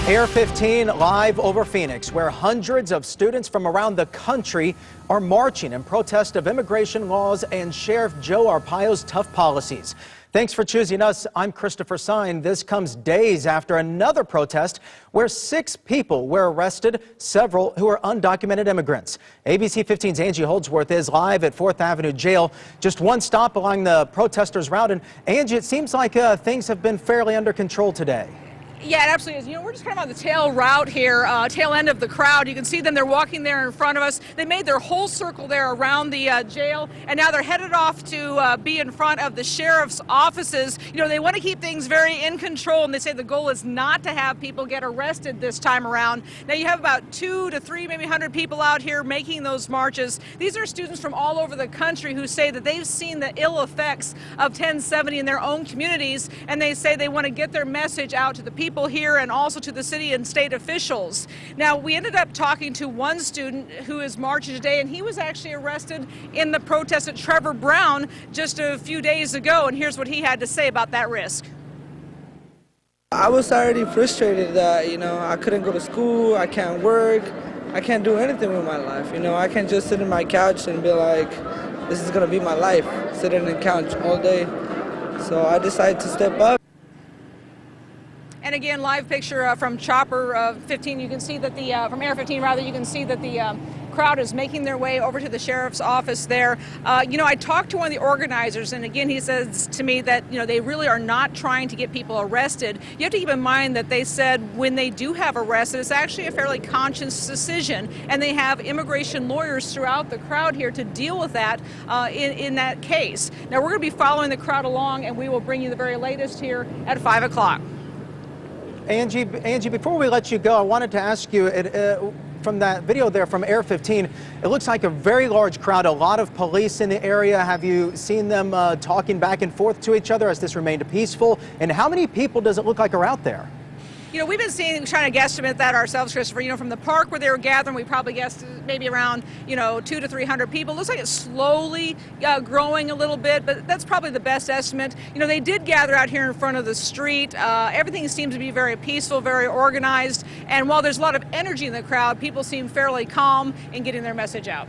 Air 15 live over Phoenix, where hundreds of students from around the country are marching in protest of immigration laws and Sheriff Joe Arpaio's tough policies. Thanks for choosing us. I'm Christopher Sine. This comes days after another protest where 6 people were arrested, several who are undocumented immigrants. ABC 15's Angie Holdsworth is live at 4th Avenue Jail, just one stop along the protesters' route. And Angie, it seems like things have been fairly under control today. Yeah, it absolutely is. You know, we're just kind of on the tail route here, tail end of the crowd. You can see them. They're walking there in front of us. They made their whole circle there around the jail, and now they're headed off to be in front of the sheriff's offices. You know, they want to keep things very in control, and they say the goal is not to have people get arrested this time around. Now, you have about 2 to 3, maybe 100 people out here making those marches. These are students from all over the country who say that they've seen the ill effects of 1070 in their own communities, and they say they want to get their message out to the people here and also to the city and state officials. Now, we ended up talking to one student who is marching today, and he was actually arrested in the protest at Trevor Brown just a few days ago, and here's what he had to say about that risk. I was already frustrated that, I couldn't go to school, I can't work, I can't do anything with my life. I can't just sit in my couch and be like, this is gonna be my life, sitting in the couch all day. So I decided to step up. And again, live picture from Chopper 15. You can see that from Air 15 rather, you can see that the crowd is making their way over to the sheriff's office there. I talked to one of the organizers, and again, he says to me that, they really are not trying to get people arrested. You have to keep in mind that they said when they do have arrested, it's actually a fairly conscious decision, and they have immigration lawyers throughout the crowd here to deal with that in that case. Now, we're going to be following the crowd along, and we will bring you the very latest here at 5 o'clock. Angie, before we let you go, I wanted to ask you, from that video there from Air 15, it looks like a very large crowd, a lot of police in the area. Have you seen them talking back and forth to each other? Has this remained peaceful? And how many people does it look like are out there? We've been trying to guesstimate that ourselves, Christopher. From the park where they were gathering, we probably guessed maybe around, 200 to 300 people. It looks like it's slowly growing a little bit, but that's probably the best estimate. They did gather out here in front of the street. Everything seems to be very peaceful, very organized. And while there's a lot of energy in the crowd, people seem fairly calm in getting their message out.